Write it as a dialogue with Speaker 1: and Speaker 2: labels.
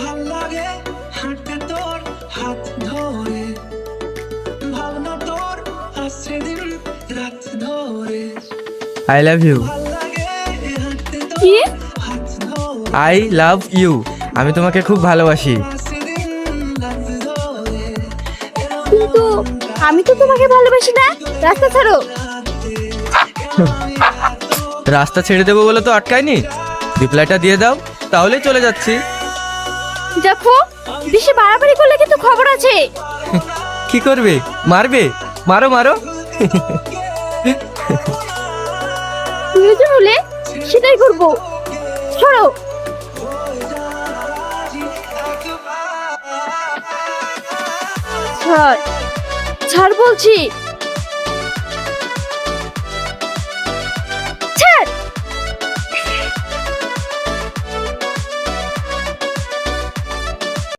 Speaker 1: ভাল লাগে হাঁটতে তোর হাত ধরে, ভাবনা তোর আসছে দিন রাত ধরে।
Speaker 2: I love you.
Speaker 1: ভাল লাগে হাঁটতে
Speaker 3: কি?
Speaker 1: তোর হাত ধরে,
Speaker 2: আই লাভ ইউ। আমি তোমাকে খুব ভালোবাসি।
Speaker 1: আসছে দিন রাত ধরে।
Speaker 3: কিন্তু আমি তো তোমাকে ভালোবাসি না, রাস্তা ছাড়ো।
Speaker 2: রাস্তা ছেড়ে দেবো বলে তো আটকায়নি, রিপ্লাইটা দিয়ে দাও তাহলেই চলে যাচ্ছি।
Speaker 3: দেখো, বেশি বাড়াবাড়ি করলে কিন্তু খবর আছে।
Speaker 2: কি করবে? মারবে? মারো মারো।
Speaker 3: প্রয়োজন হলে সেটাই করবো। সরো। ছাড়, ছাড় বলছি।